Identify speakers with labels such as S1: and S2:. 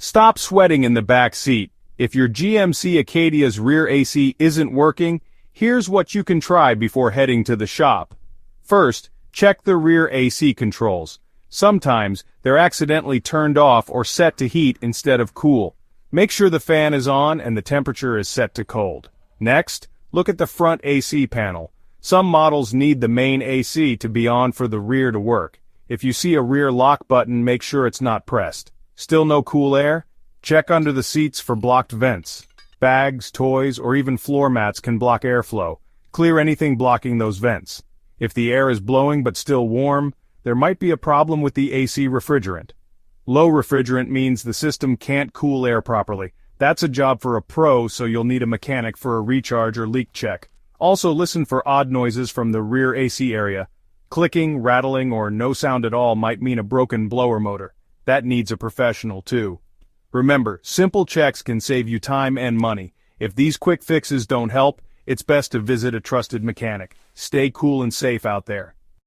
S1: Stop sweating in the back seat. If your GMC Acadia's rear AC isn't working, here's what you can try before heading to the shop. First, check the rear AC controls. Sometimes, they're accidentally turned off or set to heat instead of cool. Make sure the fan is on and the temperature is set to cold. Next, look at the front AC panel. Some models need the main AC to be on for the rear to work. If you see a rear lock button, make sure it's not pressed. Still no cool air? Check under the seats for blocked vents. Bags, toys, or even floor mats can block airflow. Clear anything blocking those vents. If the air is blowing but still warm, there might be a problem with the AC refrigerant. Low refrigerant means the system can't cool air properly. That's a job for a pro, so you'll need a mechanic for a recharge or leak check. Also listen for odd noises from the rear AC area. Clicking, rattling, or no sound at all might mean a broken blower motor. That needs a professional too. Remember, simple checks can save you time and money. If these quick fixes don't help, it's best to visit a trusted mechanic. Stay cool and safe out there.